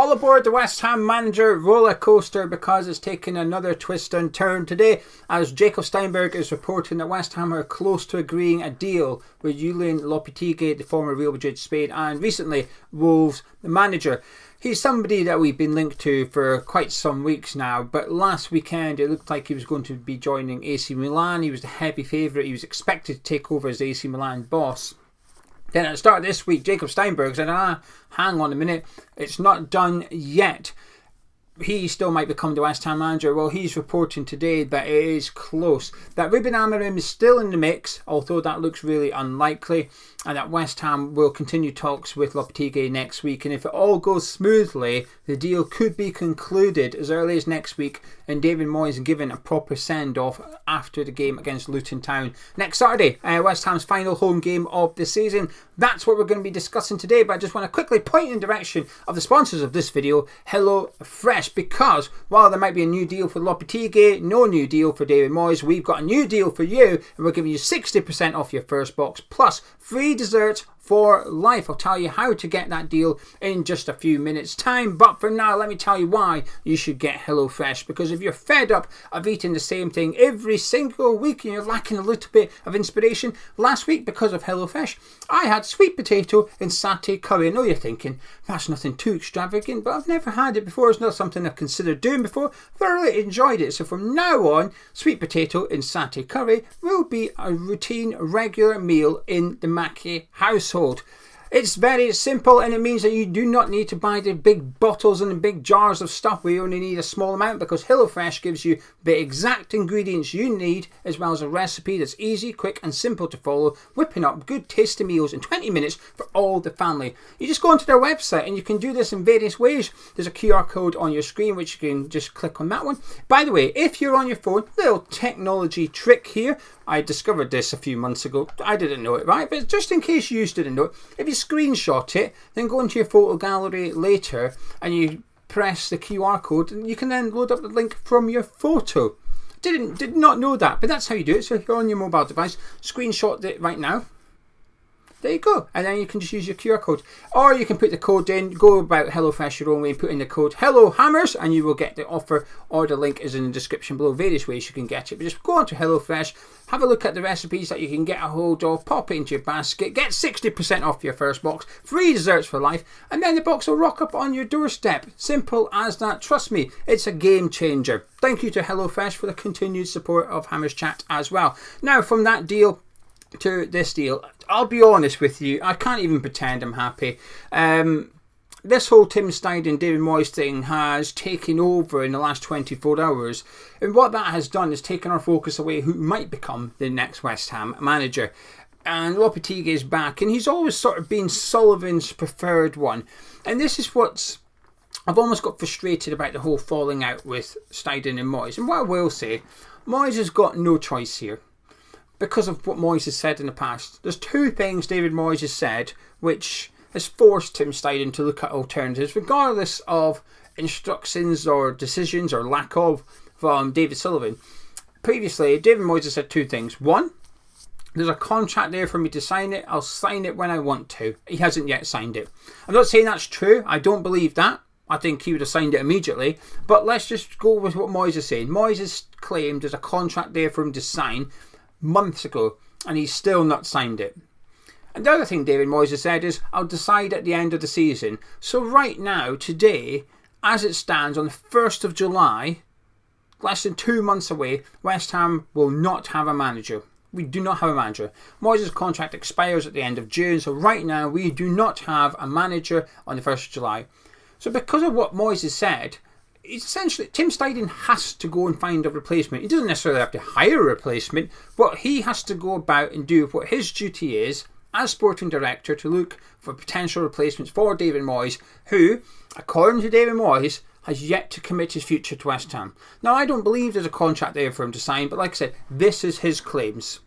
All aboard the West Ham manager roller coaster because it's taken another twist and turn today as Jacob Steinberg is reporting that West Ham are close to agreeing a deal with Julen Lopetegui, the former Real Madrid Spain, and recently Wolves, the manager. He's somebody that we've been linked to for quite some weeks now, but last weekend it looked like he was going to be joining AC Milan. He was the heavy favourite. He was expected to take over as AC Milan boss. Then at the start of this week, Jacob Steinberg said, hang on a minute, it's not done yet. He still might become the West Ham manager. Well, he's reporting today that it is close. That Ruben Amorim is still in the mix, although that looks really unlikely. And that West Ham will continue talks with Lopetegui next week. And if it all goes smoothly, the deal could be concluded as early as next week. And David Moyes given a proper send-off after the game against Luton Town next Saturday. West Ham's final home game of the season. That's what we're going to be discussing today. But I just want to quickly point in the direction of the sponsors of this video, HelloFresh. Because while there might be a new deal for Lopetegui, no new deal for David Moyes, we've got a new deal for you. And we're giving you 60% off your first box plus free desserts for life. I'll tell you how to get that deal in just a few minutes time, but for now let me tell you why you should get HelloFresh. Because if you're fed up of eating the same thing every single week and you're lacking a little bit of inspiration, last week because of HelloFresh I had sweet potato and satay curry. I know you're thinking that's nothing too extravagant, but I've never had it before. It's not something I've considered doing before. Thoroughly enjoyed it. So from now on, sweet potato and satay curry will be a routine regular meal in the Mackie household. It's very simple, and it means that you do not need to buy the big bottles and the big jars of stuff where you only need a small amount, because HelloFresh gives you the exact ingredients you need as well as a recipe that's easy, quick and simple to follow, whipping up good tasty meals in 20 minutes for all the family. You just go onto their website and you can do this in various ways. There's a QR code on your screen which you can just click on that one. By the way, if you're on your phone, little technology trick here. I discovered this a few months ago. I didn't know it, right? But just in case you didn't know it, if you screenshot it, then go into your photo gallery later and you press the QR code, and you can then load up the link from your photo. Did not know that, but that's how you do it. So if you're on your mobile device, screenshot it right now. There you go. And then you can just use your QR code. Or you can put the code in, go about HelloFresh your own way and put in the code HelloHammers and you will get the offer, or the link is in the description below. Various ways you can get it. But just go on to HelloFresh, have a look at the recipes that you can get a hold of, pop it into your basket, get 60% off your first box, free desserts for life, and then the box will rock up on your doorstep. Simple as that. Trust me, it's a game changer. Thank you to HelloFresh for the continued support of Hammers Chat as well. Now from that deal to this deal, I'll be honest with you, I can't even pretend I'm happy. This whole Tim Steidten, David Moyes thing has taken over in the last 24 hours. And what that has done is taken our focus away who might become the next West Ham manager. And Lopetegui is back, and he's always sort of been Sullivan's preferred one. And this is what's... I've almost got frustrated about the whole falling out with Steidten and Moyes. And what I will say, Moyes has got no choice here, because of what Moyes has said in the past. There's two things David Moyes has said which has forced Tim Steidten to look at alternatives, regardless of instructions or decisions or lack of from David Sullivan. Previously, David Moyes has said two things. One, there's a contract there for me to sign it. I'll sign it when I want to. He hasn't yet signed it. I'm not saying that's true. I don't believe that. I think he would have signed it immediately. But let's just go with what Moyes is saying. Moyes has claimed there's a contract there for him to sign months ago, and he's still not signed it. And the other thing David Moyes has said is, I'll decide at the end of the season. So right now, today, as it stands on the 1st of July, less than 2 months away, West Ham will not have a manager. We do not have a manager. Moyes' contract expires at the end of June, so right now we do not have a manager on the 1st of July. So because of what Moyes has said, it's essentially Tim Steidten has to go and find a replacement. He doesn't necessarily have to hire a replacement, but he has to go about and do what his duty is as sporting director, to look for potential replacements for David Moyes, who, according to David Moyes, has yet to commit his future to West Ham. Now, I don't believe there's a contract there for him to sign, but like I said, this is his claims.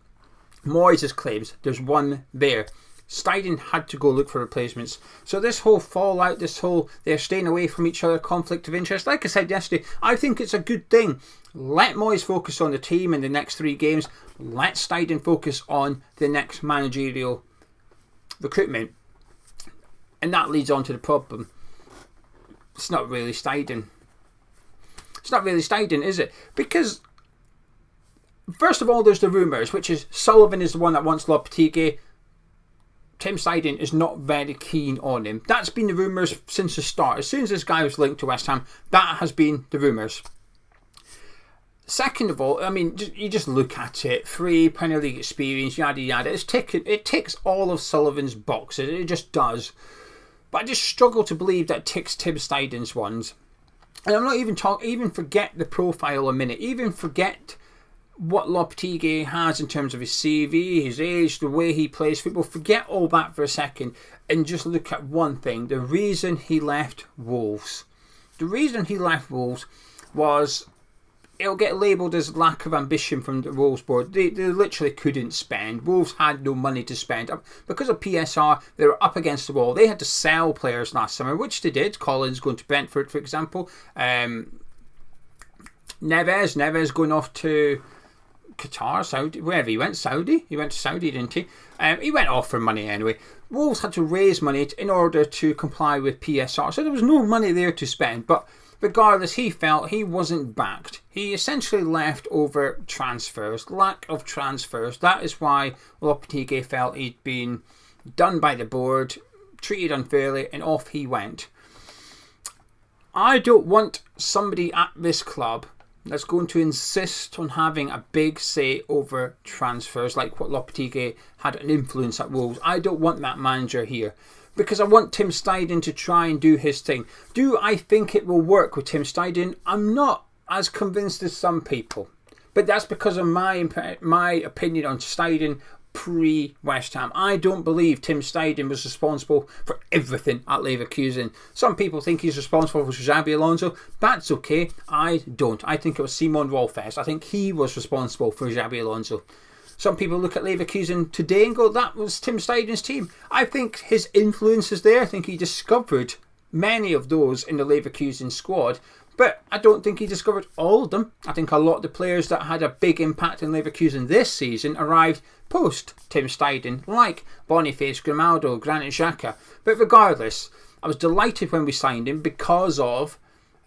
Moyes' claims. There's one there. Steidten had to go look for replacements. So this whole fallout, this whole they're staying away from each other, conflict of interest, like I said yesterday, I think it's a good thing. Let Moyes focus on the team in the next 3 games. Let Steidten focus on the next managerial recruitment. And that leads on to the problem. it's not really Steidten. It's not really Steidten, is it? Because, first of all, there's the rumours, which is Sullivan is the one that wants Lopetegui. Tim Steidten is not very keen on him. That's been the rumours since the start. As soon as this guy was linked to West Ham, that has been the rumours. Second of all, I mean, you just look at it. 3 Premier League experience, yada yada. It ticks all of Sullivan's boxes. It just does. But I just struggle to believe that it ticks Tim Steidten's ones. And I'm not even forget the profile a minute. Even forget what Lopetegui has in terms of his CV, his age, the way he plays football. Forget all that for a second and just look at one thing. The reason he left Wolves. The reason he left Wolves was, it'll get labelled as lack of ambition from the Wolves board. They literally couldn't spend. Wolves had no money to spend. Because of PSR, they were up against the wall. They had to sell players last summer, which they did. Collins going to Brentford, for example. Neves going off to Qatar, Saudi, wherever he went. Saudi? He went to Saudi, didn't he? He went off for money anyway. Wolves had to raise money in order to comply with PSR. So there was no money there to spend. But regardless, he felt he wasn't backed. He essentially left over transfers, lack of transfers. That is why Lopetegui felt he'd been done by the board, treated unfairly, and off he went. I don't want somebody at this club that's going to insist on having a big say over transfers like what Lopetegui had an influence at Wolves. I don't want that manager here. Because I want Tim Steidten to try and do his thing. Do I think it will work with Tim Steidten? I'm not as convinced as some people. But that's because of my opinion on Steidten pre-West Ham. I don't believe Tim Steidten was responsible for everything at Leverkusen. Some people think he's responsible for Xabi Alonso. That's okay. I don't. I think it was Simon Rolfes. I think he was responsible for Xabi Alonso. Some people look at Leverkusen today and go, that was Tim Steidten's team. I think his influence is there. I think he discovered many of those in the Leverkusen squad. But I don't think he discovered all of them. I think a lot of the players that had a big impact in Leverkusen this season arrived post Tim Steidten, like Boniface, Grimaldo, Granit Xhaka. But regardless, I was delighted when we signed him because of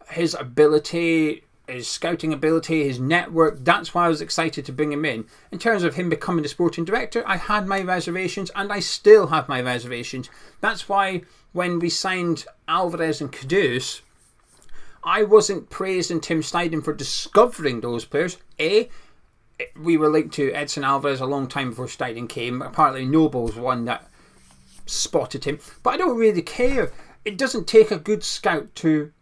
his ability, his scouting ability, his network. That's why I was excited to bring him in. In terms of him becoming the sporting director, I had my reservations and I still have my reservations. That's why when we signed Alvarez and Kudus, I wasn't praising Tim Steidten for discovering those players. We were linked to Edson Alvarez a long time before Steidten came. Apparently Noble's one that spotted him. But I don't really care. It doesn't take a good scout to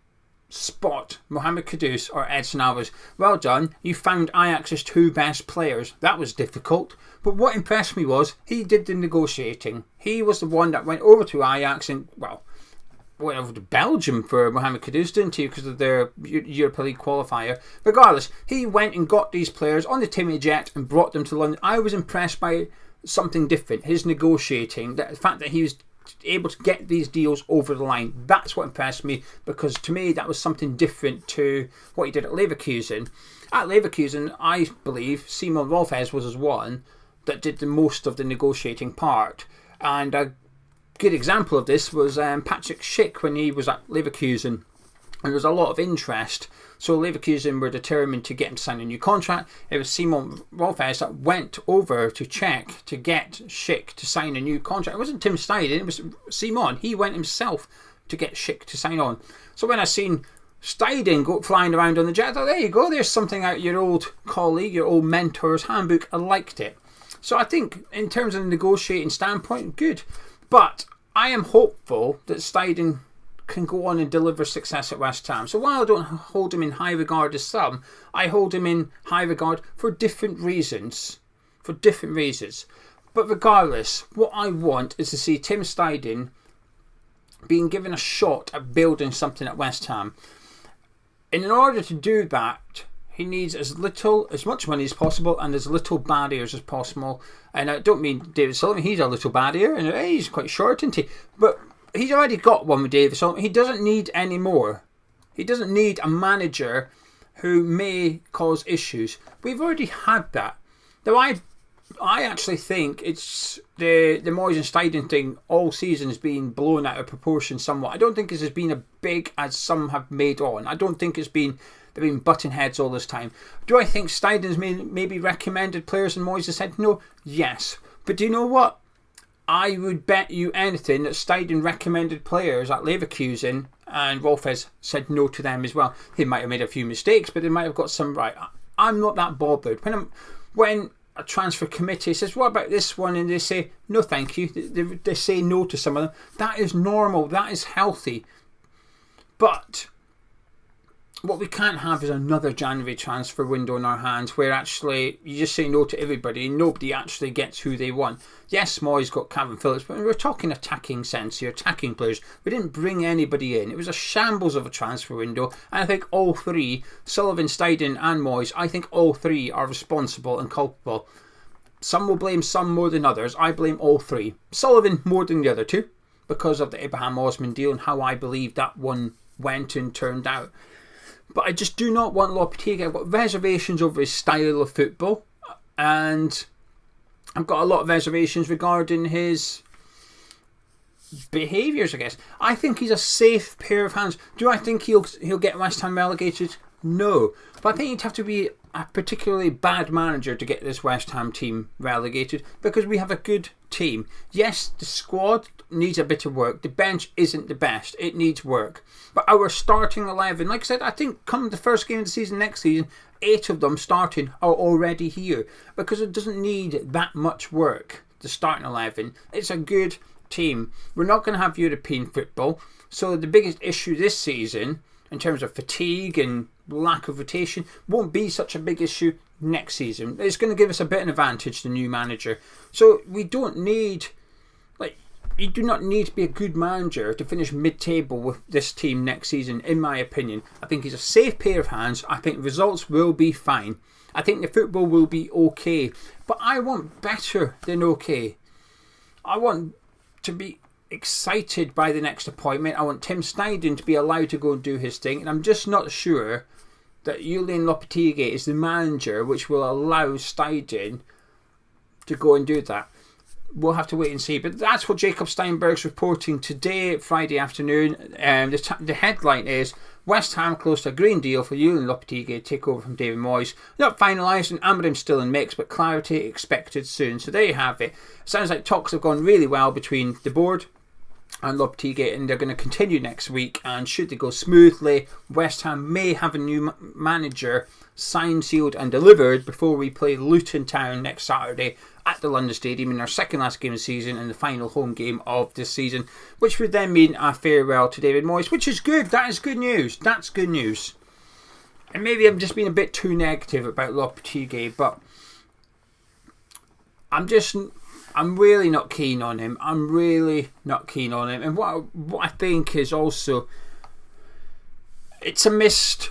spot Mohamed Kudus or Edson Alvarez. Well done, you found Ajax's 2 best players. That was difficult. But what impressed me was he did the negotiating. He was the one that went over to Ajax and, went over to Belgium for Mohamed Kudus, didn't he, because of their Europa League qualifier. Regardless, he went and got these players on the Timmy Jet and brought them to London. I was impressed by something different, his negotiating, the fact that he was able to get these deals over the line. That's what impressed me, because to me that was something different to what he did at Leverkusen. At Leverkusen, I believe Simon Rolfes was his one that did the most of the negotiating part, and a good example of this was Patrick Schick when he was at Leverkusen, and there was a lot of interest, so Leverkusen were determined to get him to sign a new contract. It was Simon Rolfes that went over to Czech to get Schick to sign a new contract. It wasn't Tim Steidten, it was Simon. He went himself to get Schick to sign on. So when I seen Steidten go flying around on the jet, I thought, there you go, there's something out your old colleague, your old mentor's handbook. I liked it. So I think in terms of the negotiating standpoint, good. But I am hopeful that Steidten can go on and deliver success at West Ham. So while I don't hold him in high regard as some, I hold him in high regard for different reasons. But regardless, what I want is to see Tim Steidten being given a shot at building something at West Ham. And in order to do that, he needs as much money as possible and as little barriers as possible. And I don't mean David Sullivan, he's a little barrier, and he's quite short, isn't he? But he's already got one with David Sullivan. He doesn't need any more. He doesn't need a manager who may cause issues. We've already had that. Now, I I actually think it's the Moyes and Steidten thing all season has been blown out of proportion somewhat. I don't think this has been as big as some have made on. I don't think they've been butting heads all this time. Do I think Steidten's maybe recommended players and Moyes has said no? Yes. But do you know what? I would bet you anything that Steidten recommended players at Leverkusen and Wolfes said no to them as well. They might have made a few mistakes, but they might have got some right. I'm not that bothered. When a transfer committee says, what about this one? And they say, no thank you. They say no to some of them. That is normal. That is healthy. But what we can't have is another January transfer window in our hands where actually you just say no to everybody and nobody actually gets who they want. Yes, Moyes got Calvin Phillips, but we're talking attacking sense here, attacking players. We didn't bring anybody in. It was a shambles of a transfer window. And I think all three, Sullivan, Steidten and Moyes, I think all three are responsible and culpable. Some will blame some more than others. I blame all three. Sullivan more than the other two because of the Abraham Osman deal and how I believe that one went and turned out. But I just do not want Lopetegui. I've got reservations over his style of football. And I've got a lot of reservations regarding his behaviours, I guess. I think he's a safe pair of hands. Do I think he'll get West Ham relegated? No. But I think he'd have to be a particularly bad manager to get this West Ham team relegated because we have a good team. Yes, the squad needs a bit of work. The bench isn't the best. It needs work. But our starting 11, like I said, I think come the first game of the season next season, 8 of them starting are already here because it doesn't need that much work, the starting 11. It's a good team. We're not going to have European football. So the biggest issue this season in terms of fatigue and lack of rotation won't be such a big issue next season. It's going to give us a bit of an advantage, the new manager. So we don't need, you do not need to be a good manager to finish mid-table with this team next season, in my opinion. I think he's a safe pair of hands. I think results will be fine. I think the football will be okay. But I want better than okay. I want to be excited by the next appointment. I want Tim Steidten to be allowed to go and do his thing. And I'm just not sure that Julen Lopetegui is the manager which will allow Steidten to go and do that. We'll have to wait and see. But that's what Jacob Steinberg's reporting today, Friday afternoon. The headline is, West Ham close to a green deal for Julen Lopetegui to take over from David Moyes. Not finalised and Amorim's still in mix, but clarity expected soon. So there you have it. Sounds like talks have gone really well between the board and Lopetegui, and they're going to continue next week. And should they go smoothly, West Ham may have a new manager signed, sealed and delivered before we play Luton Town next Saturday at the London Stadium in our second last game of the season and the final home game of this season, which would then mean a farewell to David Moyes, which is good. That is good news. That's good news. And maybe I'm just being a bit too negative about Lopetegui, but I'm really not keen on him. I'm really not keen on him. And what I think is also, it's a missed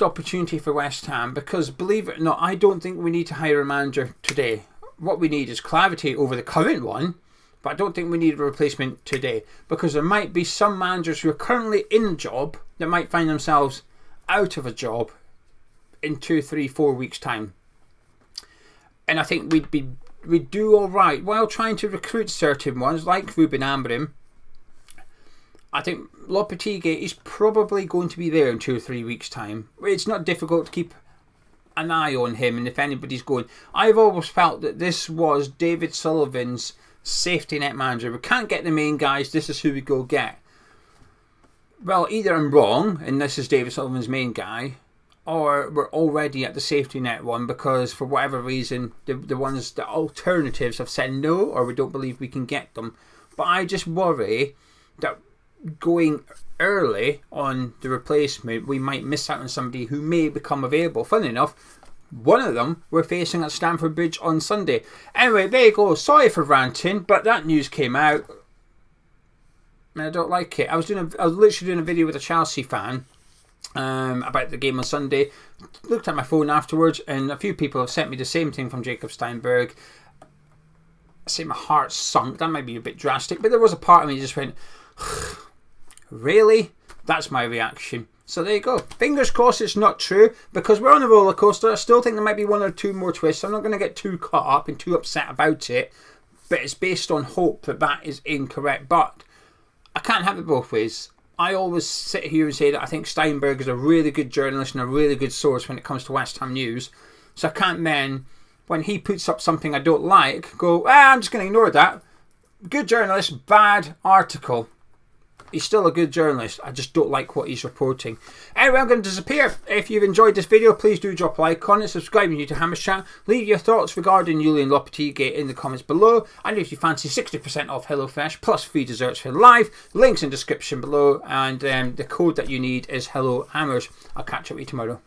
opportunity for West Ham because, believe it or not, I don't think we need to hire a manager today. What we need is clarity over the current one, but I don't think we need a replacement today because there might be some managers who are currently in a job that might find themselves out of a job in 2, 3, 4 weeks' time. And I think we'd do all right while trying to recruit certain ones like Ruben Amorim. I think Lopetegui is probably going to be there in 2 or 3 weeks' time. It's not difficult to keep an eye on him, and if anybody's going, I've always felt that this was David Sullivan's safety net manager. We can't get the main guys, this is who we go get. Well, either I'm wrong and this is David Sullivan's main guy, or we're already at the safety net one because for whatever reason the alternatives have said no, or we don't believe we can get them. But I just worry that going early on the replacement, we might miss out on somebody who may become available. Funny enough, one of them we're facing at Stamford Bridge on Sunday. Anyway, there you go. Sorry for ranting, but that news came out and I don't like it. I was literally doing a video with a Chelsea fan about the game on Sunday. Looked at my phone afterwards and a few people have sent me the same thing from Jacob Steinberg. I say my heart sunk. That might be a bit drastic, but there was a part of me that just went, really? That's my reaction. So there you go. Fingers crossed it's not true, because we're on a roller coaster. I still think there might be one or two more twists. I'm not going to get too caught up and too upset about it, but it's based on hope that that is incorrect. But I can't have it both ways. I always sit here and say that I think Steinberg is a really good journalist and a really good source when it comes to West Ham news. So I can't then, when he puts up something I don't like, go, I'm just going to ignore that. Good journalist, bad article. He's still a good journalist. I just don't like what he's reporting. Anyway, I'm going to disappear. If you've enjoyed this video, please do drop a like on it. Subscribe if you're new to Hammers Chat. Leave your thoughts regarding Julen Lopetegui in the comments below. And if you fancy 60% off HelloFresh plus free desserts for life, links in the description below. And the code that you need is Hello Hammers. I'll catch up with you tomorrow.